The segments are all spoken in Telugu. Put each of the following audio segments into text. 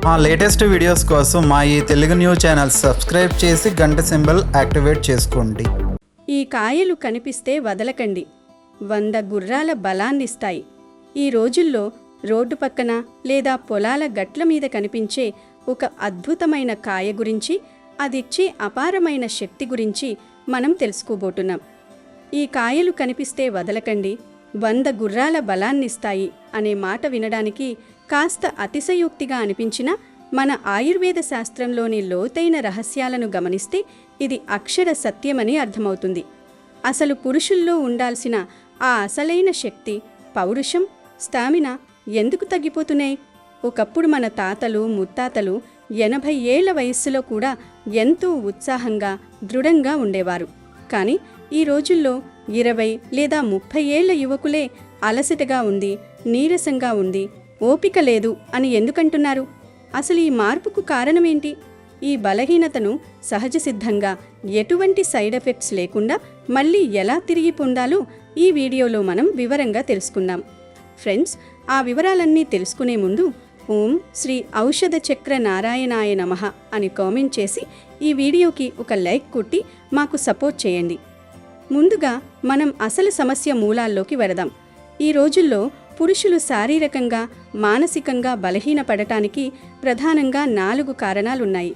మా లేటెస్ట్ వీడియోస్ కోసం మా ఈ తెలుగు న్యూస్ ఛానల్ సబ్స్క్రైబ్ చేసి గంట సింబల్ యాక్టివేట్ చేసుకోండి. ఈ కాయలు కనిపిస్తే వదలకండి, 100 గుర్రాల బలాన్నిస్తాయి. ఈ రోజుల్లో రోడ్డు పక్కన లేదా పొలాల గట్ల మీద కనిపించే ఒక అద్భుతమైన కాయ గురించి, అదిచ్చే అపారమైన శక్తి గురించి మనం తెలుసుకోబోతున్నాం. ఈ కాయలు కనిపిస్తే వదలకండి, 100 గుర్రాల బలాన్నిస్తాయి అనే మాట వినడానికి కాస్త అతిశయోక్తిగా అనిపించినా మన ఆయుర్వేద శాస్త్రంలోని లోతైన రహస్యాలను గమనిస్తే ఇది అక్షర సత్యమని అర్థమవుతుంది. అసలు పురుషుల్లో ఉండాల్సిన ఆ అసలైన శక్తి, పౌరుషం, స్టామినా ఎందుకు తగ్గిపోతున్నాయి? ఒకప్పుడు మన తాతలు ముత్తాతలు 80 ఏళ్ల వయస్సులో కూడా ఎంతో ఉత్సాహంగా దృఢంగా ఉండేవారు. కానీ ఈ రోజుల్లో 20 లేదా 30 ఏళ్ల యువకులే అలసటగా ఉంది, నీరసంగా ఉంది, ఓపిక లేదు అని ఎందుకంటున్నారు? అసలు ఈ మార్పుకు కారణమేంటి? ఈ బలహీనతను సహజ సిద్ధంగా ఎటువంటి సైడ్ ఎఫెక్ట్స్ లేకుండా మళ్ళీ ఎలా తిరిగి పొందాలో ఈ వీడియోలో మనం వివరంగా తెలుసుకుందాం. ఫ్రెండ్స్, ఆ వివరాలన్నీ తెలుసుకునే ముందు ఓం శ్రీ ఔషధ చక్ర నారాయణాయ నమః అని కామెంట్ చేసి ఈ వీడియోకి ఒక లైక్ కొట్టి మాకు సపోర్ట్ చేయండి. ముందుగా మనం అసలు సమస్య మూలాల్లోకి వెడదాం. ఈ రోజుల్లో పురుషులు శారీరకంగా, మానసికంగా బలహీనపడటానికి ప్రధానంగా 4 కారణాలున్నాయి.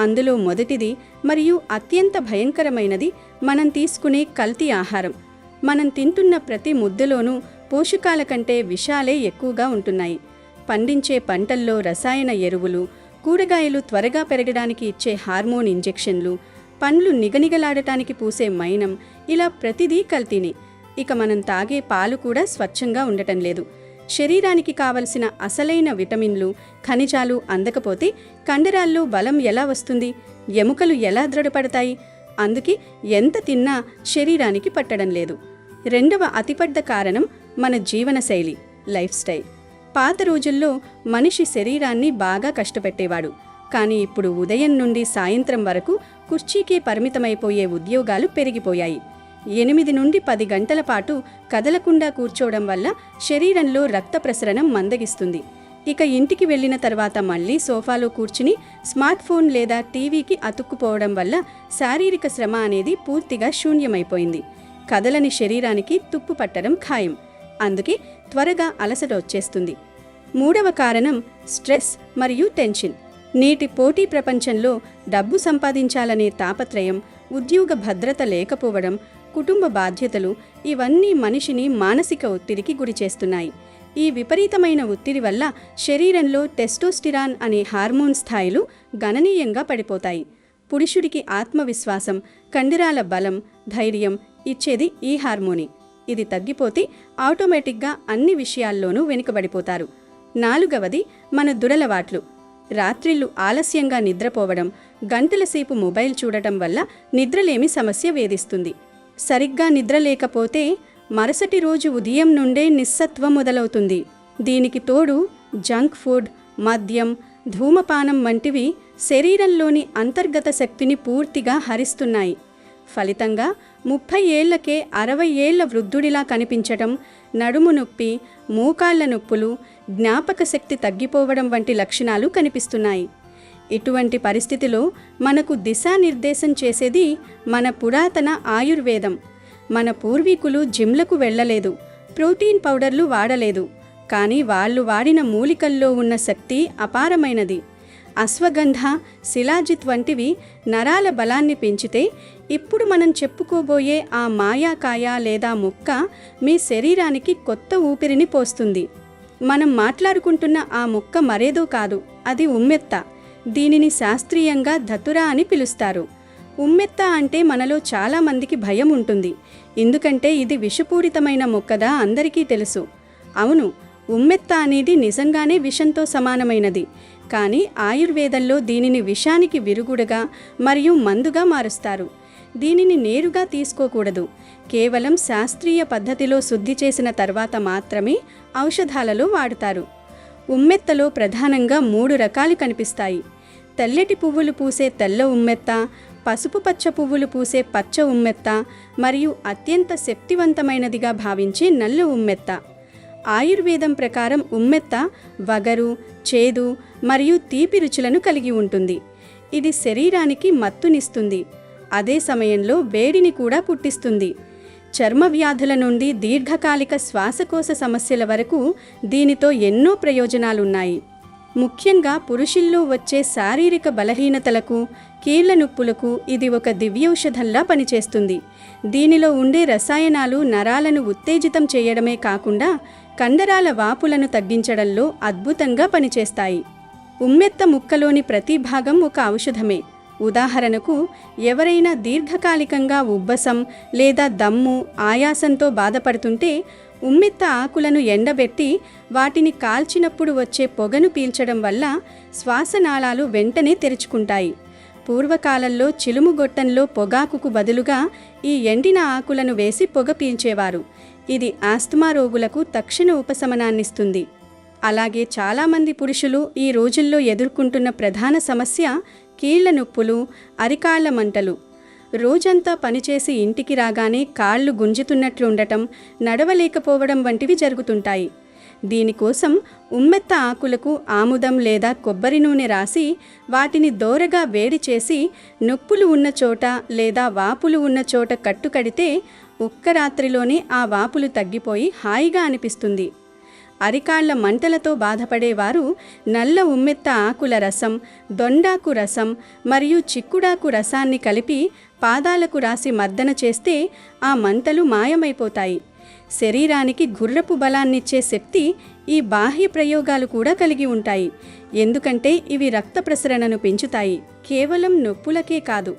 అందులో మొదటిది మరియు అత్యంత భయంకరమైనది మనం తీసుకునే కల్తీ ఆహారం. మనం తింటున్న ప్రతి ముద్దలోనూ పోషకాల కంటే విషాలే ఎక్కువగా ఉంటున్నాయి. పండించే పంటల్లో రసాయన ఎరువులు, కూరగాయలు త్వరగా పెరగడానికి ఇచ్చే హార్మోన్ ఇంజెక్షన్లు, పండ్లు నిగనిగలాడటానికి పూసే మైనం, ఇలా ప్రతిదీ కల్తీనే. ఇక మనం తాగే పాలు కూడా స్వచ్ఛంగా ఉండటం లేదు. శరీరానికి కావలసిన అసలైన విటమిన్లు, ఖనిజాలు అందకపోతే కండరాల్లో బలం ఎలా వస్తుంది? ఎముకలు ఎలా దృఢపడతాయి? అందుకే ఎంత తిన్నా శరీరానికి పట్టడం లేదు. రెండవ అతిపెద్ద కారణం మన జీవనశైలి, లైఫ్ స్టైల్. పాత రోజుల్లో మనిషి శరీరాన్ని బాగా కష్టపెట్టేవాడు. కానీ ఇప్పుడు ఉదయం నుండి సాయంత్రం వరకు కుర్చీకే పరిమితమైపోయే ఉద్యోగాలు పెరిగిపోయాయి. 8 నుండి 10 గంటల పాటు కదలకుండా కూర్చోవడం వల్ల శరీరంలో రక్త ప్రసరణం మందగిస్తుంది. ఇక ఇంటికి వెళ్ళిన తర్వాత మళ్ళీ సోఫాలో కూర్చుని స్మార్ట్ ఫోన్ లేదా టీవీకి అతుక్కుపోవడం వల్ల శారీరక శ్రమ అనేది పూర్తిగా శూన్యమైపోయింది. కదలని శరీరానికి తుప్పు పట్టడం ఖాయం. అందుకే త్వరగా అలసట వచ్చేస్తుంది. మూడవ కారణం స్ట్రెస్ మరియు టెన్షన్. నేటి పోటీ ప్రపంచంలో డబ్బు సంపాదించాలనే తాపత్రయం, ఉద్యోగ భద్రత లేకపోవడం, కుటుంబ బాధ్యతలు ఇవన్నీ మనిషిని మానసిక ఒత్తిడికి గురిచేస్తున్నాయి. ఈ విపరీతమైన ఒత్తిడి వల్ల శరీరంలో టెస్టోస్టిరాన్ అనే హార్మోన్ స్థాయిలు గణనీయంగా పడిపోతాయి. పురుషుడికి ఆత్మవిశ్వాసం, కండరాల బలం, ధైర్యం ఇచ్చేది ఈ హార్మోనే. ఇది తగ్గిపోతే ఆటోమేటిక్గా అన్ని విషయాల్లోనూ వెనుకబడిపోతారు. నాలుగవది మన దురలవాట్లు. రాత్రిళ్ళు ఆలస్యంగా నిద్రపోవడం, గంటల సేపు మొబైల్ చూడటం వల్ల నిద్రలేమి సమస్య వేధిస్తుంది. సరిగ్గా నిద్ర లేకపోతే మరుసటి రోజు ఉదయం నుండే నిస్సత్వం మొదలవుతుంది. దీనికి తోడు జంక్ ఫుడ్, మద్యం, ధూమపానం వంటివి శరీరంలోని అంతర్గత శక్తిని పూర్తిగా హరిస్తున్నాయి. ఫలితంగా 30 ఏళ్లకే 60 ఏళ్ల వృద్ధుడిలా కనిపించటం, నడుము నొప్పి, మోకాళ్ల నొప్పులు, జ్ఞాపక శక్తి తగ్గిపోవడం వంటి లక్షణాలు కనిపిస్తున్నాయి. ఇటువంటి పరిస్థితిలో మనకు దిశానిర్దేశం చేసేది మన పురాతన ఆయుర్వేదం. మన పూర్వీకులు జిమ్లకు వెళ్ళలేదు, ప్రోటీన్ పౌడర్లు వాడలేదు. కానీ వాళ్ళు వాడిన మూలికల్లో ఉన్న శక్తి అపారమైనది. అశ్వగంధ, శిలాజిత్ వంటివి నరాల బలాన్ని పెంచితే ఇప్పుడు మనం చెప్పుకోబోయే ఆ మాయాకాయ లేదా మొక్క మీ శరీరానికి కొత్త ఊపిరిని పోస్తుంది. మనం మాట్లాడుకుంటున్న ఆ మొక్క మరేదో కాదు, అది ఉమ్మెత్త. దీనిని శాస్త్రీయంగా ధతురా అని పిలుస్తారు. ఉమ్మెత్త అంటే మనలో చాలా మందికి భయం ఉంటుంది. ఎందుకంటే ఇది విషపూరితమైన మొక్కదా అందరికీ తెలుసు. అవును, ఉమ్మెత్త అనేది నిజంగానే విషంతో సమానమైనది. కానీ ఆయుర్వేదంలో దీనిని విషానికి విరుగుడుగా మరియు మందుగా మారుస్తారు. దీనిని నేరుగా తీసుకోకూడదు. కేవలం శాస్త్రీయ పద్ధతిలో శుద్ధి చేసిన తర్వాత మాత్రమే ఔషధాలలో వాడుతారు. ఉమ్మెత్తలో ప్రధానంగా 3 రకాలు కనిపిస్తాయి. తెల్లటి పువ్వులు పూసే తెల్ల ఉమ్మెత్త, పసుపు పచ్చ పువ్వులు పూసే పచ్చ ఉమ్మెత్త మరియు అత్యంత శక్తివంతమైనదిగా భావించే నల్ల ఉమ్మెత్త. ఆయుర్వేదం ప్రకారం ఉమ్మెత్త వగరు, చేదు మరియు తీపి రుచులను కలిగి ఉంటుంది. ఇది శరీరానికి మత్తునిస్తుంది. అదే సమయంలో వేడిని కూడా పుట్టిస్తుంది. చర్మ వ్యాధుల నుండి దీర్ఘకాలిక శ్వాసకోశ సమస్యల వరకు దీనితో ఎన్నో ప్రయోజనాలున్నాయి. ముఖ్యంగా పురుషుల్లో వచ్చే శారీరక బలహీనతలకు, కీళ్ల నొప్పులకు ఇది ఒక దివ్యౌషధంలా పనిచేస్తుంది. దీనిలో ఉండే రసాయనాలు నరాలను ఉత్తేజితం చేయడమే కాకుండా కండరాల వాపులను తగ్గించడంలో అద్భుతంగా పనిచేస్తాయి. ఉమ్మెత్త ముక్కలోని ప్రతి భాగం ఒక ఔషధమే. ఉదాహరణకు, ఎవరైనా దీర్ఘకాలికంగా ఉబ్బసం లేదా దమ్ము, ఆయాసంతో బాధపడుతుంటే ఉమ్మెత్త ఆకులను ఎండబెట్టి వాటిని కాల్చినప్పుడు వచ్చే పొగను పీల్చడం వల్ల శ్వాసనాళాలు వెంటనే తెరుచుకుంటాయి. పూర్వకాలంలో చిలుముగొట్టంలో పొగాకుకు బదులుగా ఈ ఎండిన ఆకులను వేసి పొగ పీల్చేవారు. ఇది ఆస్తమా రోగులకు తక్షణ ఉపశమనాన్నిస్తుంది. అలాగే చాలామంది పురుషులు ఈ రోజుల్లో ఎదుర్కొంటున్న ప్రధాన సమస్య కీళ్ల నొప్పులు, అరికాళ్ల మంటలు. రోజంతా పనిచేసి ఇంటికి రాగానే కాళ్ళు గుంజుతున్నట్లు ఉండటం, నడవలేకపోవడం వంటివి జరుగుతుంటాయి. దీనికోసం ఉమ్మెత్త ఆకులకు ఆముదం లేదా కొబ్బరి నూనె రాసి వాటిని దోరగా వేడి చేసి నొప్పులు ఉన్న చోట లేదా వాపులు ఉన్న చోట కట్టుకడితే ఒక్క రాత్రిలోనే ఆ వాపులు తగ్గిపోయి హాయిగా అనిపిస్తుంది. అరికాళ్ల మంటలతో బాధపడేవారు నల్ల ఉమ్మెత్త ఆకుల రసం, దొండాకు రసం మరియు చిక్కుడాకు రసాన్ని కలిపి పాదాలకు రాసి మర్దన చేస్తే ఆ మంటలు మాయమైపోతాయి. శరీరానికి గుర్రపు బలాన్నిచ్చే శక్తి ఈ బాహ్య ప్రయోగాలు కూడా కలిగి ఉంటాయి. ఎందుకంటే ఇవి రక్త ప్రసరణను పెంచుతాయి. కేవలం నొప్పులకే కాదు,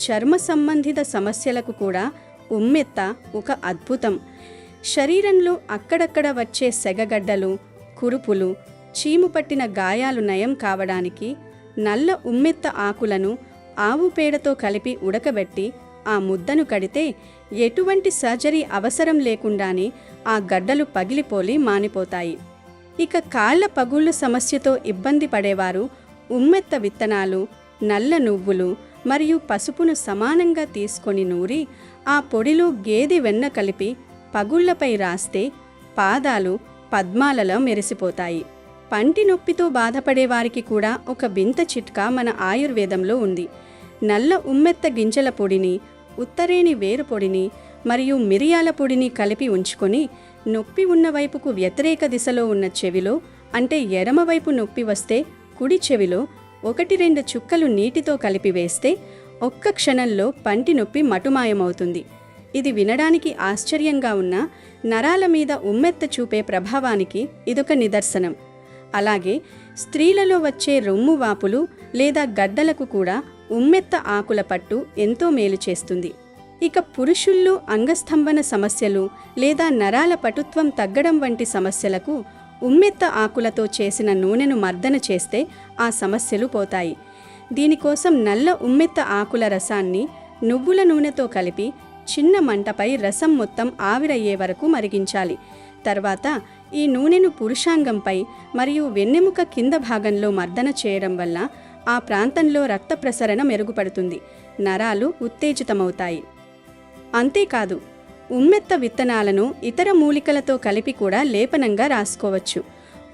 చర్మ సంబంధిత సమస్యలకు కూడా ఉమ్మెత్త ఒక అద్భుతం. శరీరంలో అక్కడక్కడ వచ్చే సెగగడ్డలు, కురుపులు, చీము పట్టిన గాయాలు నయం కావడానికి నల్ల ఉమ్మెత్త ఆకులను ఆవు పేడతో కలిపి ఉడకబెట్టి ఆ ముద్దను కడితే ఎటువంటి సర్జరీ అవసరం లేకుండానే ఆ గడ్డలు పగిలిపోలి మానిపోతాయి. ఇక కాళ్ల పగుళ్ల సమస్యతో ఇబ్బంది పడేవారు ఉమ్మెత్త విత్తనాలు, నల్ల నువ్వులు మరియు పసుపును సమానంగా తీసుకొని నూరి ఆ పొడిలో గేదె వెన్న కలిపి పగుళ్లపై రాస్తే పాదాలు పద్మాలలో మెరిసిపోతాయి. పంటి నొప్పితో బాధపడేవారికి కూడా ఒక వింత చిట్కా మన ఆయుర్వేదంలో ఉంది. నల్ల ఉమ్మెత్త గింజల పొడిని, ఉత్తరేణి వేరు పొడిని మరియు మిరియాల పొడిని కలిపి ఉంచుకొని నొప్పి ఉన్న వైపుకు వ్యతిరేక దిశలో ఉన్న చెవిలో, అంటే ఎడమవైపు నొప్పి వస్తే కుడి చెవిలో 1-2 చుక్కలు నీటితో కలిపి వేస్తే ఒక్క క్షణంలో పంటి నొప్పి మటుమాయమవుతుంది. ఇది వినడానికి ఆశ్చర్యంగా ఉన్న నరాల మీద ఉమ్మెత్త చూపే ప్రభావానికి ఇదొక నిదర్శనం. అలాగే స్త్రీలలో వచ్చే రొమ్ము వాపులు లేదా గడ్డలకు కూడా ఉమ్మెత్త ఆకుల పట్టు ఎంతో మేలు చేస్తుంది. ఇక పురుషుల్లో అంగస్తంభన సమస్యలు లేదా నరాల పటుత్వం తగ్గడం వంటి సమస్యలకు ఉమ్మెత్త ఆకులతో చేసిన నూనెను మర్దన చేస్తే ఆ సమస్యలు పోతాయి. దీనికోసం నల్ల ఉమ్మెత్త ఆకుల రసాన్ని నువ్వుల నూనెతో కలిపి చిన్న మంటపై రసం మొత్తం ఆవిరయ్యే వరకు మరిగించాలి. తర్వాత ఈ నూనెను పురుషాంగంపై మరియు వెన్నెముక కింద భాగంలో మర్దన చేయడం వల్ల ఆ ప్రాంతంలో రక్త ప్రసరణ మెరుగుపడుతుంది, నరాలు ఉత్తేజితమవుతాయి. అంతేకాదు, ఉమ్మెత్త విత్తనాలను ఇతర మూలికలతో కలిపి కూడా లేపనంగా రాసుకోవచ్చు.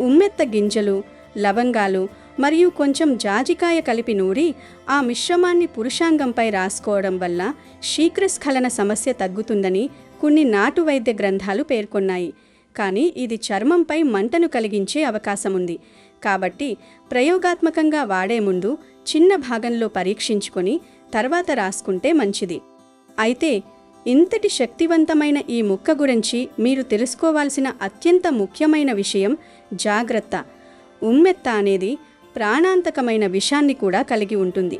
ఉమ్మెత్త గింజలు, లవంగాలు మరియు కొంచెం జాజికాయ కలిపి నూరి ఆ మిశ్రమాన్ని పురుషాంగంపై రాసుకోవడం వల్ల శీఘ్రస్ఖలన సమస్య తగ్గుతుందని కొన్ని నాటు వైద్య గ్రంథాలు పేర్కొన్నాయి. కానీ ఇది చర్మంపై మంటను కలిగించే అవకాశముంది. కాబట్టి ప్రయోగాత్మకంగా వాడే ముందు చిన్న భాగంలో పరీక్షించుకొని తర్వాత రాసుకుంటే మంచిది. అయితే ఇంతటి శక్తివంతమైన ఈ ముక్క గురించి మీరు తెలుసుకోవాల్సిన అత్యంత ముఖ్యమైన విషయం జాగ్రత్త. ఉమ్మెత్త అనేది ప్రాణాంతకమైన విషాన్ని కూడా కలిగి ఉంటుంది.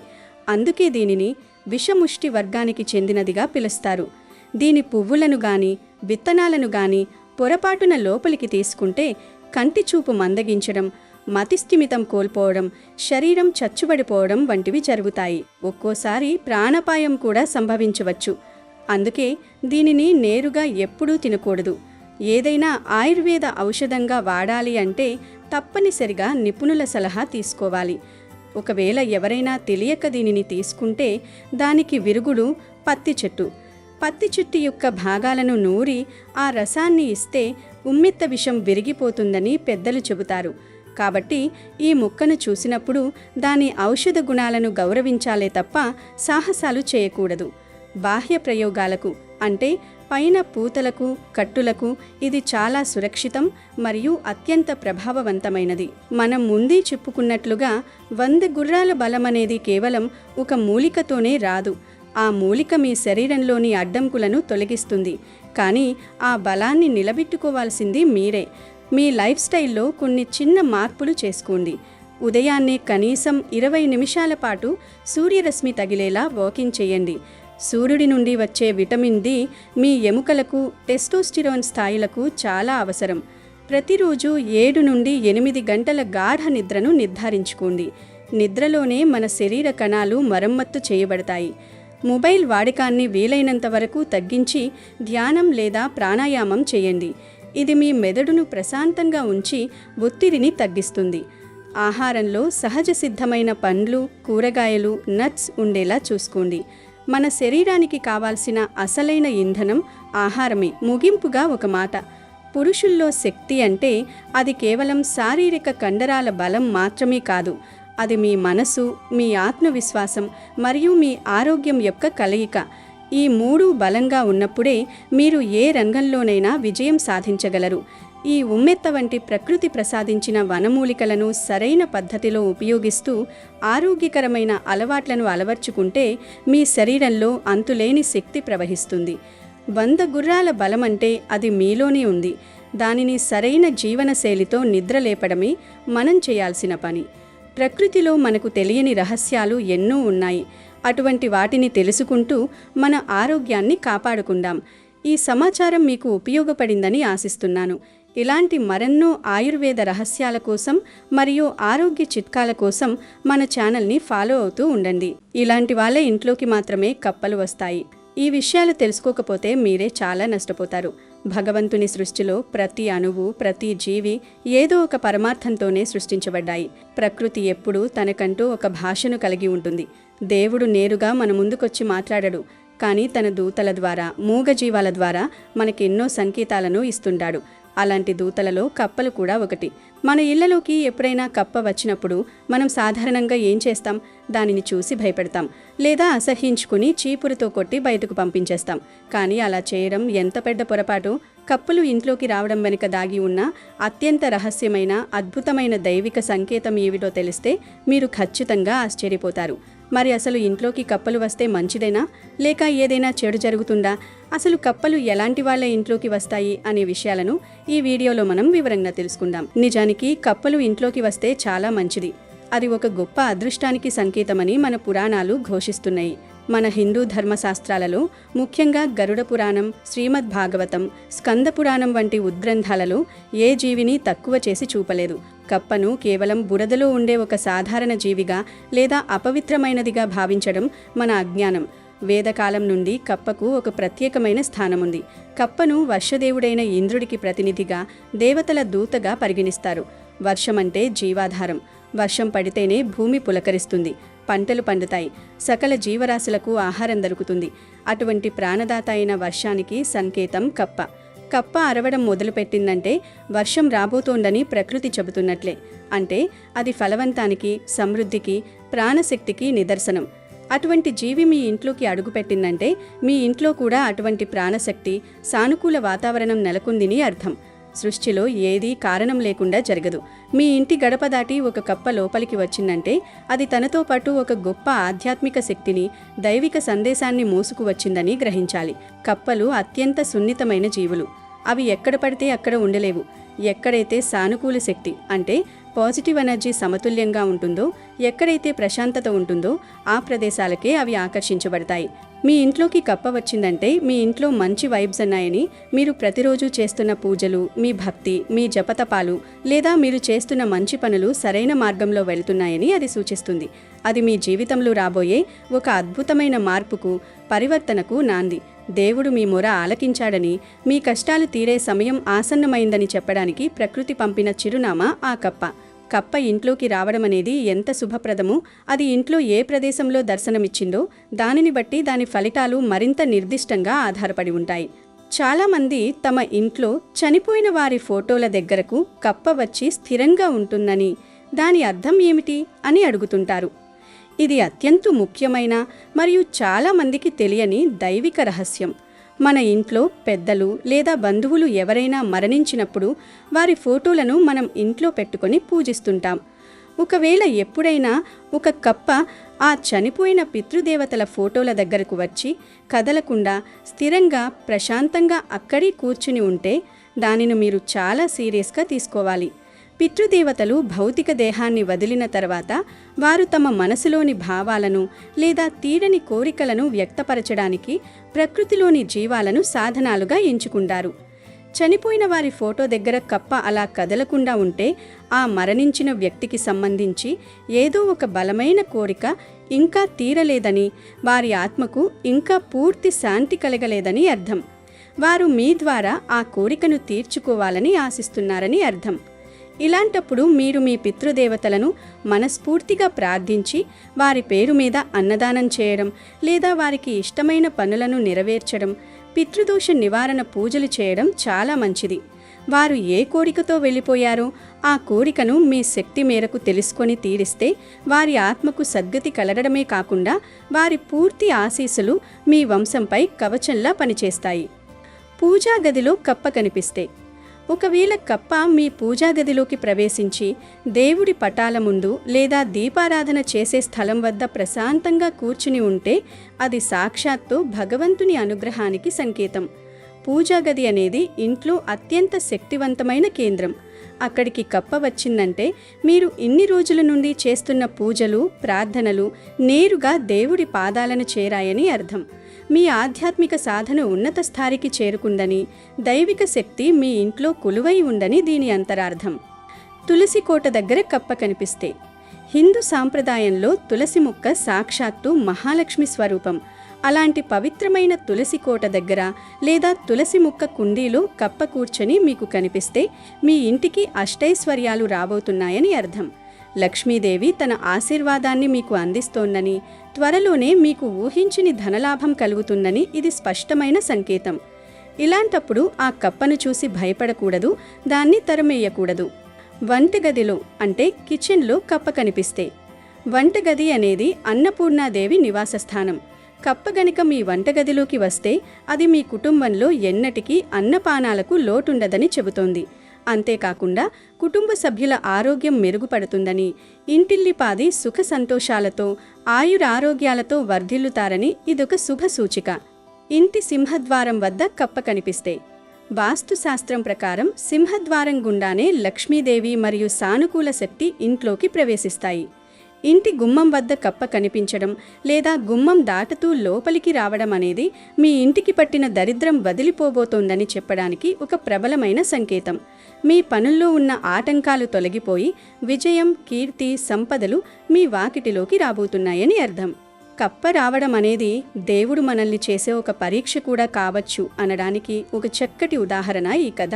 అందుకే దీనిని విషముష్టి వర్గానికి చెందినదిగా పిలుస్తారు. దీని పువ్వులను గాని విత్తనాలను గాని పొరపాటున లోపలికి తీసుకుంటే కంటి చూపు మందగించడం, మతిస్థిమితం కోల్పోవడం, శరీరం చచ్చుబడిపోవడం వంటివి జరుగుతాయి. ఒక్కోసారి ప్రాణాపాయం కూడా సంభవించవచ్చు. అందుకే దీనిని నేరుగా ఎప్పుడూ తినకూడదు. ఏదైనా ఆయుర్వేద ఔషధంగా వాడాలి అంటే తప్పనిసరిగా నిపుణుల సలహా తీసుకోవాలి. ఒకవేళ ఎవరైనా తెలియక దీనిని తీసుకుంటే దానికి విరుగుడు పత్తి చెట్టు యొక్క భాగాలను నూరి ఆ రసాన్ని ఇస్తే ఉమ్మెత్త విషం విరిగిపోతుందని పెద్దలు చెబుతారు. కాబట్టి ఈ ముక్కను చూసినప్పుడు దాని ఔషధ గుణాలను గౌరవించాలే తప్ప సాహసాలు చేయకూడదు. బాహ్య ప్రయోగాలకు అంటే పైన పూతలకు, కట్టులకు ఇది చాలా సురక్షితం మరియు అత్యంత ప్రభావవంతమైనది. మనం ముందే చెప్పుకున్నట్లుగా 100 గుర్రాల బలమనేది కేవలం ఒక మూలికతోనే రాదు. ఆ మూలిక మీ శరీరంలోని అడ్డంకులను తొలగిస్తుంది. కానీ ఆ బలాన్ని నిలబెట్టుకోవాల్సింది మీరే. మీ లైఫ్ స్టైల్లో కొన్ని చిన్న మార్పులు చేసుకోండి. ఉదయాన్నే కనీసం 20 నిమిషాల పాటు సూర్యరశ్మి తగిలేలా వాకింగ్ చేయండి. సూర్యుడి నుండి వచ్చే విటమిన్ డి మీ ఎముకలకు, టెస్టోస్టిరోన్ స్థాయిలకు చాలా అవసరం. ప్రతిరోజు 7 నుండి 8 గంటల గాఢ నిద్రను నిర్ధారించుకోండి. నిద్రలోనే మన శరీర కణాలు మరమ్మత్తు చేయబడతాయి. మొబైల్ వాడకాన్ని వీలైనంత వరకు తగ్గించి ధ్యానం లేదా ప్రాణాయామం చేయండి. ఇది మీ మెదడును ప్రశాంతంగా ఉంచి ఒత్తిడిని తగ్గిస్తుంది. ఆహారంలో సహజ సిద్ధమైన పండ్లు, కూరగాయలు, నట్స్ ఉండేలా చూసుకోండి. మన శరీరానికి కావాల్సిన అసలైన ఇంధనం ఆహారమే. ముగింపుగా ఒక మాట, పురుషుల్లో శక్తి అంటే అది కేవలం శారీరక కండరాల బలం మాత్రమే కాదు. అది మీ మనసు, మీ ఆత్మవిశ్వాసం మరియు మీ ఆరోగ్యం యొక్క కలయిక. ఈ 3 బలంగా ఉన్నప్పుడే మీరు ఏ రంగంలోనైనా విజయం సాధించగలరు. ఈ ఉమ్మెత్త వంటి ప్రకృతి ప్రసాదించిన వనమూలికలను సరైన పద్ధతిలో ఉపయోగిస్తూ ఆరోగ్యకరమైన అలవాట్లను అలవర్చుకుంటే మీ శరీరంలో అంతులేని శక్తి ప్రవహిస్తుంది. 100 గుర్రాల బలమంటే అది మీలోనే ఉంది. దానిని సరైన జీవనశైలితో నిద్రలేపడమే మనం చేయాల్సిన పని. ప్రకృతిలో మనకు తెలియని రహస్యాలు ఎన్నో ఉన్నాయి. అటువంటి వాటిని తెలుసుకుంటూ మన ఆరోగ్యాన్ని కాపాడుకుందాం. ఈ సమాచారం మీకు ఉపయోగపడిందని ఆశిస్తున్నాను. ఇలాంటి మరెన్నో ఆయుర్వేద రహస్యాల కోసం మరియు ఆరోగ్య చిట్కాల కోసం మన ఛానల్ని ఫాలో అవుతూ ఉండండి. ఇలాంటి వాళ్ళ ఇంట్లోకి మాత్రమే కప్పలు వస్తాయి. ఈ విషయాలు తెలుసుకోకపోతే మీరే చాలా నష్టపోతారు. భగవంతుని సృష్టిలో ప్రతి అణువు, ప్రతి జీవి ఏదో ఒక పరమార్థంతోనే సృష్టించబడ్డాయి. ప్రకృతి ఎప్పుడూ తనకంటూ ఒక భాషను కలిగి ఉంటుంది. దేవుడు నేరుగా మన ముందుకొచ్చి మాట్లాడడు, కానీ తన దూతల ద్వారా, మూగజీవాల ద్వారా మనకెన్నో సంకేతాలను ఇస్తుంటాడు. అలాంటి దూతలలో కప్పలు కూడా ఒకటి. మన ఇళ్లలోకి ఎప్పుడైనా కప్ప వచ్చినప్పుడు మనం సాధారణంగా ఏం చేస్తాం? దానిని చూసి భయపడతాం, లేదా అసహ్యించుకుని చీపురుతో కొట్టి బయటకు పంపించేస్తాం. కానీ అలా చేయడం ఎంత పెద్ద పొరపాటు! కప్పలు ఇంట్లోకి రావడం వెనుక దాగి ఉన్న అత్యంత రహస్యమైన, అద్భుతమైన దైవిక సంకేతం ఏమిటో తెలిస్తే మీరు ఖచ్చితంగా ఆశ్చర్యపోతారు. మరి అసలు ఇంట్లోకి కప్పలు వస్తే మంచిదేనా, లేక ఏదైనా చెడు జరుగుతుందా? అసలు కప్పలు ఎలాంటి వాళ్ళ ఇంట్లోకి వస్తాయి అనే విషయాలను ఈ వీడియోలో మనం వివరంగా తెలుసుకుందాం. నిజానికి కప్పలు ఇంట్లోకి వస్తే చాలా మంచిది. అది ఒక గొప్ప అదృష్టానికి సంకేతమని మన పురాణాలు ఘోషిస్తున్నాయి. మన హిందూ ధర్మశాస్త్రాలలో, ముఖ్యంగా గరుడ పురాణం, శ్రీమద్ భాగవతం, స్కంద పురాణం వంటి ఉద్గ్రంథాలలో ఏ జీవిని తక్కువ చేసి చూపలేదు. కప్పను కేవలం బురదలో ఉండే ఒక సాధారణ జీవిగా లేదా అపవిత్రమైనదిగా భావించడం మన అజ్ఞానం. వేదకాలం నుండి కప్పకు ఒక ప్రత్యేకమైన స్థానముంది. కప్పను వర్షదేవుడైన ఇంద్రుడికి ప్రతినిధిగా, దేవతల దూతగా పరిగణిస్తారు. వర్షమంటే జీవాధారం. వర్షం పడితేనే భూమి పులకరిస్తుంది, పంటలు పండుతాయి, సకల జీవరాశులకు ఆహారం దొరుకుతుంది. అటువంటి ప్రాణదాత అయిన వర్షానికి సంకేతం కప్ప. కప్ప అరవడం మొదలుపెట్టిందంటే వర్షం రాబోతోందని ప్రకృతి చెబుతున్నట్లే. అంటే అది ఫలవంతానికి, సమృద్ధికి, ప్రాణశక్తికి నిదర్శనం. అటువంటి జీవి మీ ఇంట్లోకి అడుగుపెట్టిందంటే మీ ఇంట్లో కూడా అటువంటి ప్రాణశక్తి, సానుకూల వాతావరణం నెలకొందని అర్థం. సృష్టిలో ఏదీ కారణం లేకుండా జరగదు. మీ ఇంటి గడప దాటి ఒక కప్ప లోపలికి వచ్చిందంటే అది తనతో పాటు ఒక గొప్ప ఆధ్యాత్మిక శక్తిని, దైవిక సందేశాన్ని మోసుకు వచ్చిందని గ్రహించాలి. కప్పలు అత్యంత సున్నితమైన జీవులు. అవి ఎక్కడ పడితే అక్కడ ఉండలేవు. ఎక్కడైతే సానుకూల శక్తి అంటే పాజిటివ్ ఎనర్జీ సమతుల్యంగా ఉంటుందో, ఎక్కడైతే ప్రశాంతత ఉంటుందో ఆ ప్రదేశాలకే అవి ఆకర్షించబడతాయి. మీ ఇంట్లోకి కప్ప వచ్చిందంటే మీ ఇంట్లో మంచి వైబ్స్ ఉన్నాయని, మీరు ప్రతిరోజు చేస్తున్న పూజలు, మీ భక్తి, మీ జపతపాలు లేదా మీరు చేస్తున్న మంచి పనులు సరైన మార్గంలో వెళుతున్నాయని అది సూచిస్తుంది. అది మీ జీవితంలో రాబోయే ఒక అద్భుతమైన మార్పుకు, పరివర్తనకు నాంది. దేవుడు మీ మొర ఆలకించాడని, మీ కష్టాలు తీరే సమయం ఆసన్నమైందని చెప్పడానికి ప్రకృతి పంపిన చిరునామా ఆ కప్ప. కప్ప ఇంట్లోకి రావడం అనేది ఎంత శుభప్రదమో, అది ఇంట్లో ఏ ప్రదేశంలో దర్శనమిచ్చిందో దానిని బట్టి దాని ఫలితాలు మరింత నిర్దిష్టంగా ఆధారపడి ఉంటాయి. చాలామంది తమ ఇంట్లో చనిపోయిన వారి ఫోటోల దగ్గరకు కప్ప వచ్చి స్థిరంగా ఉంటుందని, దాని అర్థం ఏమిటి అని అడుగుతుంటారు. ఇది అత్యంత ముఖ్యమైన మరియు చాలామందికి తెలియని దైవిక రహస్యం. మన ఇంట్లో పెద్దలు లేదా బంధువులు ఎవరైనా మరణించినప్పుడు వారి ఫోటోలను మనం ఇంట్లో పెట్టుకొని పూజిస్తుంటాం. ఒకవేళ ఎప్పుడైనా ఒక కప్ప ఆ చనిపోయిన పితృదేవతల ఫోటోల దగ్గరకు వచ్చి కదలకుండా స్థిరంగా ప్రశాంతంగా అక్కడే కూర్చుని ఉంటే దానిని మీరు చాలా సీరియస్గా తీసుకోవాలి. పితృదేవతలు భౌతిక దేహాన్ని వదిలిన తర్వాత వారు తమ మనసులోని భావాలను లేదా తీరని కోరికలను వ్యక్తపరచడానికి ప్రకృతిలోని జీవాలను సాధనాలుగా ఎంచుకుంటారు. చనిపోయిన వారి ఫోటో దగ్గర కప్ప అలా కదలకుండా ఉంటే ఆ మరణించిన వ్యక్తికి సంబంధించి ఏదో ఒక బలమైన కోరిక ఇంకా తీరలేదని, వారి ఆత్మకు ఇంకా పూర్తి శాంతి కలగలేదని అర్థం. వారు మీ ద్వారా ఆ కోరికను తీర్చుకోవాలని ఆశిస్తున్నారని అర్థం. ఇలాంటప్పుడు మీరు మీ పితృదేవతలను మనస్ఫూర్తిగా ప్రార్థించి వారి పేరు మీద అన్నదానం చేయడం లేదా వారికి ఇష్టమైన పనులను నెరవేర్చడం, పితృదోష నివారణ పూజలు చేయడం చాలా మంచిది. వారు ఏ కోరికతో వెళ్ళిపోయారో ఆ కోరికను మీ శక్తి మేరకు తెలుసుకొని తీరిస్తే వారి ఆత్మకు సద్గతి కలగడమే కాకుండా వారి పూర్తి ఆశీస్సులు మీ వంశంపై కవచంలా పనిచేస్తాయి. పూజా గదిలో కప్ప కనిపిస్తే, ఒకవేళ కప్ప మీ పూజా గదిలోకి ప్రవేశించి దేవుడి పటాల ముందు లేదా దీపారాధన చేసే స్థలం వద్ద ప్రశాంతంగా కూర్చుని ఉంటే అది సాక్షాత్తు భగవంతుని అనుగ్రహానికి సంకేతం. పూజా గది అనేది ఇంట్లో అత్యంత శక్తివంతమైన కేంద్రం. అక్కడికి కప్ప వచ్చిందంటే మీరు ఇన్ని రోజుల నుండి చేస్తున్న పూజలు, ప్రార్థనలు నేరుగా దేవుడి పాదాలను చేరాయని అర్థం. మీ ఆధ్యాత్మిక సాధన ఉన్నత స్థాయికి చేరుకుందని, దైవిక శక్తి మీ ఇంట్లో కొలువై ఉందని దీని అంతరార్థం. తులసి కోట దగ్గర కప్ప కనిపిస్తే, హిందూ సాంప్రదాయంలో తులసి మొక్క సాక్షాత్తు మహాలక్ష్మి స్వరూపం. అలాంటి పవిత్రమైన తులసి కోట దగ్గర లేదా తులసి మొక్క కుండీలో కప్ప కూర్చొని మీకు కనిపిస్తే మీ ఇంటికి అష్టైశ్వర్యాలు రాబోతున్నాయని అర్థం. లక్ష్మీదేవి తన ఆశీర్వాదాన్ని మీకు అందిస్తోందని, త్వరలోనే మీకు ఊహించని ధనలాభం కలుగుతుందని ఇది స్పష్టమైన సంకేతం. ఇలాంటప్పుడు ఆ కప్పను చూసి భయపడకూడదు, దాన్ని తరమేయకూడదు. వంటగదిలో అంటే కిచెన్లో కప్ప కనిపిస్తే, వంటగది అనేది అన్నపూర్ణాదేవి నివాస స్థానం. కప్ప గనుక మీ వంటగదిలోకి వస్తే అది మీ కుటుంబంలో ఎన్నటికీ అన్నపానాలకు లోటుండదని చెబుతోంది. అంతేకాకుండా కుటుంబ సభ్యుల ఆరోగ్యం మెరుగుపడుతుందని, ఇంటిల్లిపాది సుఖ సంతోషాలతో ఆయురారోగ్యాలతో వర్ధిల్లుతారని ఇదొక శుభ సూచిక. ఇంటి సింహద్వారం వద్ద కప్ప కనిపిస్తే, వాస్తుశాస్త్రం ప్రకారం సింహద్వారం గుండానే లక్ష్మీదేవి మరియు సానుకూల శక్తి ఇంట్లోకి ప్రవేశిస్తాయి. ఇంటి గుమ్మం వద్ద కప్ప కనిపించడం లేదా గుమ్మం దాటుతూ లోపలికి రావడం అనేది మీ ఇంటికి పట్టిన దరిద్రం వదిలిపోబోతోందని చెప్పడానికి ఒక ప్రబలమైన సంకేతం. మీ పనుల్లో ఉన్న ఆటంకాలు తొలగిపోయి విజయం, కీర్తి, సంపదలు మీ వాకిటిలోకి రాబోతున్నాయని అర్థం. కప్ప రావడం అనేది దేవుడు మనల్ని చేసే ఒక పరీక్ష కూడా కావచ్చు అనడానికి ఒక చక్కటి ఉదాహరణ ఈ కథ.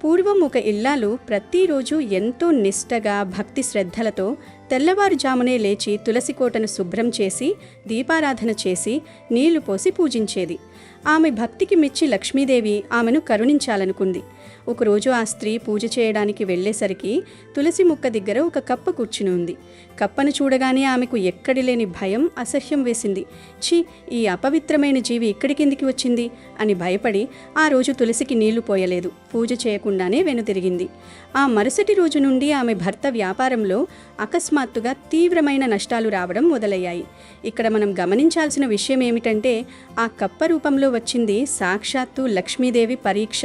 పూర్వం ఒక ఇల్లాలు ప్రతిరోజు ఎంతో నిష్టగా, భక్తి శ్రద్ధలతో తెల్లవారుజామునే లేచి తులసి కోటను శుభ్రం చేసి దీపారాధన చేసి నీళ్లు పోసి పూజించేది. ఆమె భక్తికి మెచ్చి లక్ష్మీదేవి ఆమెను కరుణించాలనుకుంది. ఒకరోజు ఆ స్త్రీ పూజ చేయడానికి వెళ్లేసరికి తులసి మొక్క దగ్గర ఒక కప్ప కూర్చుని ఉంది. కప్పను చూడగానే ఆమెకు ఎక్కడి లేని భయం, అసహ్యం వేసింది. ఛీ, ఈ అపవిత్రమైన జీవి ఇక్కడి కిందికి వచ్చింది అని భయపడి ఆ రోజు తులసికి నీళ్లు పోయలేదు, పూజ చేయకుండానే వెనుతిరిగింది. ఆ మరుసటి రోజు నుండి ఆమె భర్త వ్యాపారంలో అకస్మాత్తుగా తీవ్రమైన నష్టాలు రావడం మొదలయ్యాయి. ఇక్కడ మనం గమనించాల్సిన విషయం ఏమిటంటే ఆ కప్ప రూపంలో వచ్చింది సాక్షాత్తు లక్ష్మీదేవి పరీక్ష.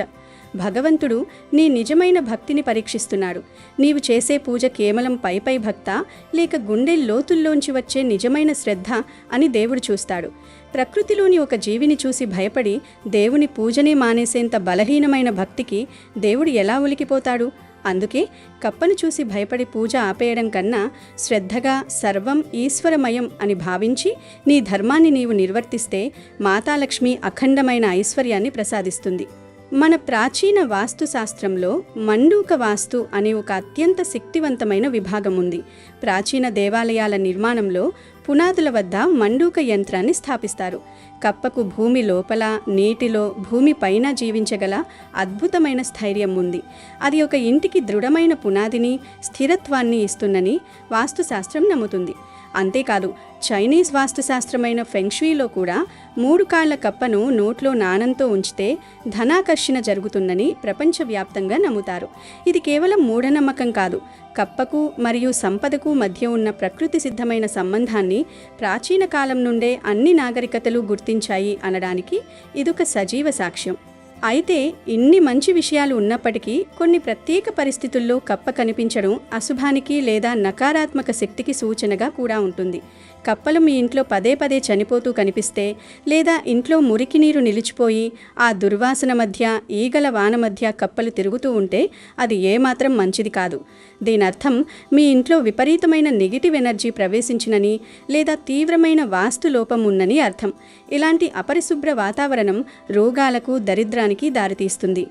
భగవంతుడు నీ నిజమైన భక్తిని పరీక్షిస్తున్నాడు. నీవు చేసే పూజ కేవలం పైపై భక్తా లేక గుండె లోతుల్లోంచి వచ్చే నిజమైన శ్రద్ధ అని దేవుడు చూస్తాడు. ప్రకృతిలోని ఒక జీవిని చూసి భయపడి దేవుని పూజనే మానేసేంత బలహీనమైన భక్తికి దేవుడు ఎలా ఉలికిపోతాడు? అందుకే కప్పను చూసి భయపడి పూజ ఆపేయడం కన్నా శ్రద్ధగా సర్వం ఈశ్వరమయం అని భావించి నీ ధర్మాన్ని నీవు నిర్వర్తిస్తే మాతాలక్ష్మి అఖండమైన ఐశ్వర్యాన్ని ప్రసాదిస్తుంది. మన ప్రాచీన వాస్తుశాస్త్రంలో మండూక వాస్తు అనే ఒక అత్యంత శక్తివంతమైన విభాగం ఉంది. ప్రాచీన దేవాలయాల నిర్మాణంలో పునాదుల వద్ద మండూక యంత్రాన్ని స్థాపిస్తారు. కప్పకు భూమి లోపల, నీటిలో, భూమి పైన జీవించగల అద్భుతమైన స్థైర్యం ఉంది. అది ఒక ఇంటికి దృఢమైన పునాదిని, స్థిరత్వాన్ని ఇస్తుందని వాస్తుశాస్త్రం నమ్ముతుంది. అంతేకాదు, చైనీస్ వాస్తుశాస్త్రమైన ఫెంగ్షుయిలో కూడా 3 కాళ్ల కప్పను నోట్లో నాణంతో ఉంచితే ధనాకర్షణ జరుగుతుందని ప్రపంచవ్యాప్తంగా నమ్ముతారు. ఇది కేవలం మూఢనమ్మకం కాదు. కప్పకు మరియు సంపదకు మధ్య ఉన్న ప్రకృతి సిద్ధమైన సంబంధాన్ని ప్రాచీన కాలం నుండే అన్ని నాగరికతలు గుర్తించాయి అనడానికి ఇదొక సజీవ సాక్ష్యం. అయితే ఇన్ని మంచి విషయాలు ఉన్నప్పటికీ కొన్ని ప్రత్యేక పరిస్థితుల్లో కప్ప కనిపించడం అశుభానికి లేదా నకారాత్మక శక్తికి సూచనగా కూడా ఉంటుంది. కప్పలు మీ ఇంట్లో పదే పదే చనిపోతూ కనిపిస్తే, లేదా ఇంట్లో మురికి నీరు నిలిచిపోయి ఆ దుర్వాసన మధ్య, ఈగల వాన మధ్య కప్పలు తిరుగుతూ ఉంటే అది ఏమాత్రం మంచిది కాదు. దీనర్థం మీ ఇంట్లో విపరీతమైన నెగిటివ్ ఎనర్జీ ప్రవేశించినని లేదా తీవ్రమైన వాస్తు లోపం ఉందని అర్థం. ఇలాంటి అపరిశుభ్ర వాతావరణం రోగాలకు, దరిద్రానికి దారితీస్తుంది.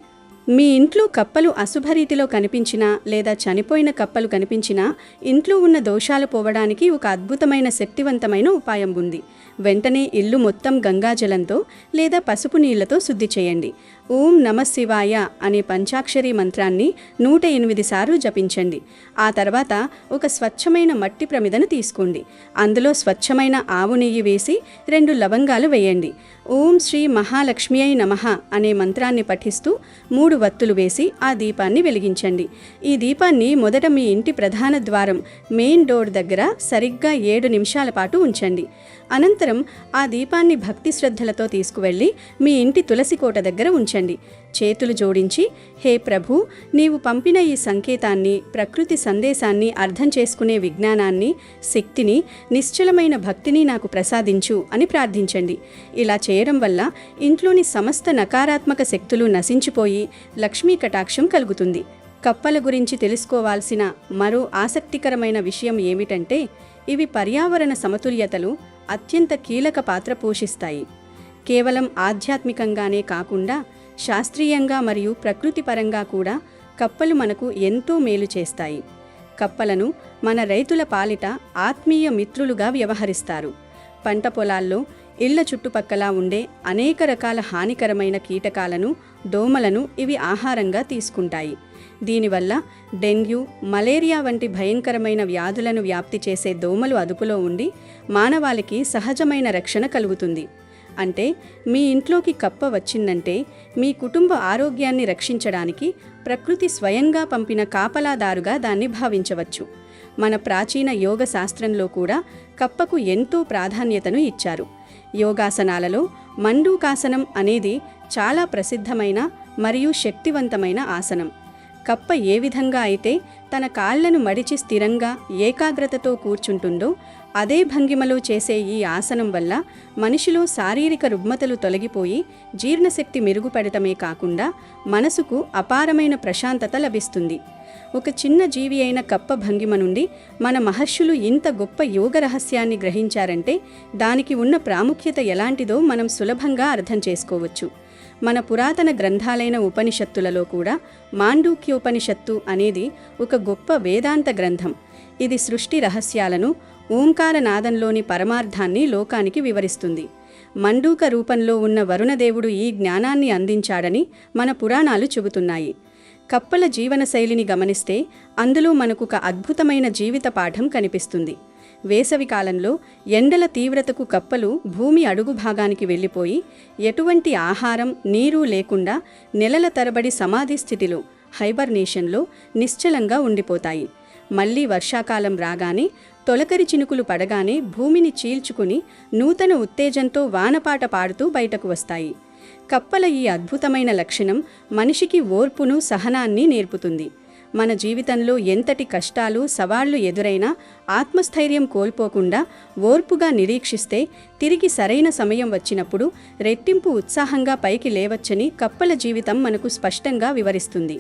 మీ ఇంట్లో కప్పలు అశుభరీతిలో కనిపించినా లేదా చనిపోయిన కప్పలు కనిపించినా ఇంట్లో ఉన్న దోషాలు పోవడానికి ఒక అద్భుతమైన శక్తివంతమైన ఉపాయం ఉంది. వెంటనే ఇల్లు మొత్తం గంగాజలంతో లేదా పసుపు నీళ్లతో శుద్ధి చేయండి. ఓం నమః శివాయ అనే పంచాక్షరి మంత్రాన్ని 108 సార్లు జపించండి. ఆ తర్వాత ఒక స్వచ్ఛమైన మట్టి ప్రమిదను తీసుకోండి. అందులో స్వచ్ఛమైన ఆవు నెయ్యి వేసి 2 లవంగాలు వేయండి. ఓం శ్రీ మహాలక్ష్మియై నమః అనే మంత్రాన్ని పఠిస్తూ 3 వత్తులు వేసి ఆ దీపాన్ని వెలిగించండి. ఈ దీపాన్ని మొదట మీ ఇంటి ప్రధాన ద్వారం, మెయిన్ డోర్ దగ్గర సరిగ్గా 7 నిమిషాల పాటు ఉంచండి. అనంతరం ఆ దీపాన్ని భక్తి శ్రద్ధలతో తీసుకువెళ్ళి మీ ఇంటి తులసి కోట దగ్గర ఉంచండి. చేతులు జోడించి, హే ప్రభు, నీవు పంపిన ఈ సంకేతాన్ని, ప్రకృతి సందేశాన్ని అర్థం చేసుకునే విజ్ఞానాన్ని, శక్తిని, నిశ్చలమైన భక్తిని నాకు ప్రసాదించు అని ప్రార్థించండి. ఇలా చేయడం వల్ల ఇంట్లోని సమస్త నకారాత్మక శక్తులు నశించిపోయి లక్ష్మీ కటాక్షం కలుగుతుంది. కప్పల గురించి తెలుసుకోవాల్సిన మరో ఆసక్తికరమైన విషయం ఏమిటంటే, ఇవి పర్యావరణ సమతుల్యతలో అత్యంత కీలక పాత్ర పోషిస్తాయి. కేవలం ఆధ్యాత్మికంగానే కాకుండా శాస్త్రీయంగా మరియు ప్రకృతిపరంగా కూడా కప్పలు మనకు ఎంతో మేలు చేస్తాయి. కప్పలను మన రైతుల పాలిట ఆత్మీయ మిత్రులుగా వ్యవహరిస్తారు. పంట పొలాల్లో, ఇళ్ల చుట్టుపక్కల ఉండే అనేక రకాల హానికరమైన కీటకాలను, దోమలను ఇవి ఆహారంగా తీసుకుంటాయి. దీనివల్ల డెంగ్యూ, మలేరియా వంటి భయంకరమైన వ్యాధులను వ్యాప్తి చేసే దోమలు అదుపులో ఉండి మానవాళికి సహజమైన రక్షణ కలుగుతుంది. అంటే మీ ఇంట్లోకి కప్ప వచ్చిందంటే మీ కుటుంబ ఆరోగ్యాన్ని రక్షించడానికి ప్రకృతి స్వయంగా పంపిన కాపలాదారుగా దాన్ని భావించవచ్చు. మన ప్రాచీన యోగ శాస్త్రంలో కూడా కప్పకు ఎంతో ప్రాధాన్యతను ఇచ్చారు. యోగాసనాలలో మండూకాసనం అనేది చాలా ప్రసిద్ధమైన మరియు శక్తివంతమైన ఆసనం. కప్ప ఏ విధంగా అయితే తన కాళ్లను మడిచి స్థిరంగా ఏకాగ్రతతో కూర్చుంటుందో అదే భంగిమలో చేసే ఈ ఆసనం వల్ల మనిషిలో శారీరక రుగ్మతలు తొలగిపోయి జీర్ణశక్తి మెరుగుపడటమే కాకుండా మనసుకు అపారమైన ప్రశాంతత లభిస్తుంది. ఒక చిన్న జీవి అయిన కప్ప భంగిమ నుండి మన మహర్షులు ఇంత గొప్ప యోగ రహస్యాన్ని గ్రహించారంటే దానికి ఉన్న ప్రాముఖ్యత ఎలాంటిదో మనం సులభంగా అర్థం చేసుకోవచ్చు. మన పురాతన గ్రంథాలైన ఉపనిషత్తులలో కూడా మాండూక్యోపనిషత్తు అనేది ఒక గొప్ప వేదాంత గ్రంథం. ఇది సృష్టి రహస్యాలను, ఓంకారనాదంలోని పరమార్థాన్ని లోకానికి వివరిస్తుంది. మండూక రూపంలో ఉన్న వరుణదేవుడు ఈ జ్ఞానాన్ని అందించాడని మన పురాణాలు చెబుతున్నాయి. కప్పల జీవనశైలిని గమనిస్తే అందులో మనకొక అద్భుతమైన జీవిత పాఠం కనిపిస్తుంది. వేసవి కాలంలో ఎండల తీవ్రతకు కప్పలు భూమి అడుగు భాగానికి వెళ్ళిపోయి ఎటువంటి ఆహారం, నీరు లేకుండా నెలల తరబడి సమాధి స్థితిలో, హైబర్నేషన్లో నిశ్చలంగా ఉండిపోతాయి. మళ్లీ వర్షాకాలం రాగానే, తొలకరి చినుకులు పడగానే భూమిని చీల్చుకుని నూతన ఉత్తేజంతో వానపాట పాడుతూ బయటకు వస్తాయి. కప్పల ఈ అద్భుతమైన లక్షణం మనిషికి ఓర్పును, సహనాన్ని నేర్పుతుంది. మన జీవితంలో ఎంతటి కష్టాలు, సవాళ్లు ఎదురైనా ఆత్మస్థైర్యం కోల్పోకుండా ఓర్పుగా నిరీక్షిస్తే తిరిగి సరైన సమయం వచ్చినప్పుడు రెట్టింపు ఉత్సాహంగా పైకి లేవచ్చని కప్పల జీవితం మనకు స్పష్టంగా వివరిస్తుంది.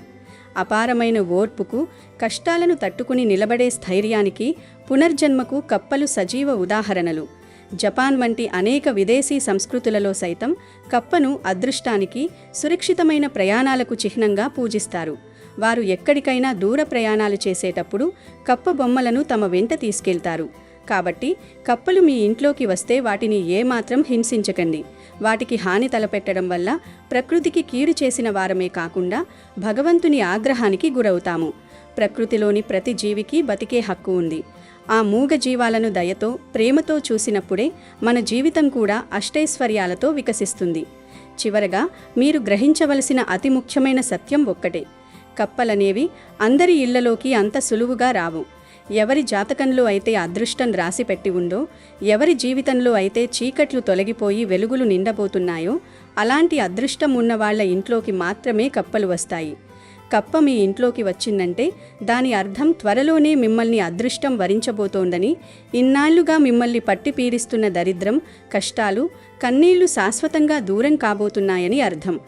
అపారమైన ఓర్పుకు, కష్టాలను తట్టుకుని నిలబడే స్థైర్యానికి, పునర్జన్మకు కప్పలు సజీవ ఉదాహరణలు. జపాన్ వంటి అనేక విదేశీ సంస్కృతులలో సైతం కప్పను అదృష్టానికి, సురక్షితమైన ప్రయాణాలకు చిహ్నంగా పూజిస్తారు. వారు ఎక్కడికైనా దూర ప్రయాణాలు చేసేటప్పుడు కప్ప బొమ్మలను తమ వెంట తీసుకెళ్తారు. కాబట్టి కప్పలు మీ ఇంట్లోకి వస్తే వాటిని ఏమాత్రం హింసించకండి. వాటికి హాని తలపెట్టడం వల్ల ప్రకృతికి కీడు చేసిన వారమే కాకుండా భగవంతుని ఆగ్రహానికి గురవుతాము. ప్రకృతిలోని ప్రతి జీవికి బతికే హక్కు ఉంది. ఆ మూగ జీవాలను దయతో, ప్రేమతో చూసినప్పుడే మన జీవితం కూడా అష్టైశ్వర్యాలతో వికసిస్తుంది. చివరగా మీరు గ్రహించవలసిన అతి ముఖ్యమైన సత్యం ఒక్కటే: కప్పలనేవి అందరి ఇళ్లలోకి అంత సులువుగా రావు. ఎవరి జాతకంలో అయితే అదృష్టం రాసిపెట్టి ఉందో, ఎవరి జీవితంలో అయితే చీకట్లు తొలగిపోయి వెలుగులు నిండబోతున్నాయో, అలాంటి అదృష్టం ఉన్నవాళ్ల ఇంట్లోకి మాత్రమే కప్పలు వస్తాయి. కప్ప మీ ఇంట్లోకి వచ్చిందంటే దాని అర్థం త్వరలోనే మిమ్మల్ని అదృష్టం వరించబోతోందని, ఇన్నాళ్లుగా మిమ్మల్ని పట్టి పీడిస్తున్న దరిద్రం, కష్టాలు, కన్నీళ్లు శాశ్వతంగా దూరం కాబోతున్నాయని అర్థం.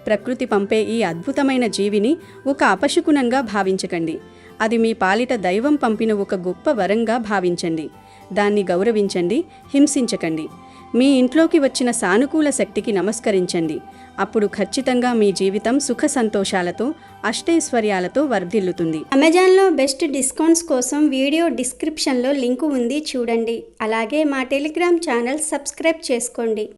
ప్రకృతి పంపే ఈ అద్భుతమైన జీవిని ఒక అపశకునంగా భావించకండి. అది మీ పాలిట దైవం పంపిన ఒక గొప్ప వరంగా భావించండి. దాన్ని గౌరవించండి, హింసించకండి. మీ ఇంట్లోకి వచ్చిన సానుకూల శక్తికి నమస్కరించండి. అప్పుడు ఖచ్చితంగా మీ జీవితం సుఖ సంతోషాలతో, అష్టైశ్వర్యాలతో వర్ధిల్లుతుంది. అమెజాన్లో బెస్ట్ డిస్కౌంట్స్ కోసం వీడియో డిస్క్రిప్షన్లో లింకు ఉంది, చూడండి. అలాగే మా టెలిగ్రామ్ ఛానల్ సబ్స్క్రైబ్ చేసుకోండి.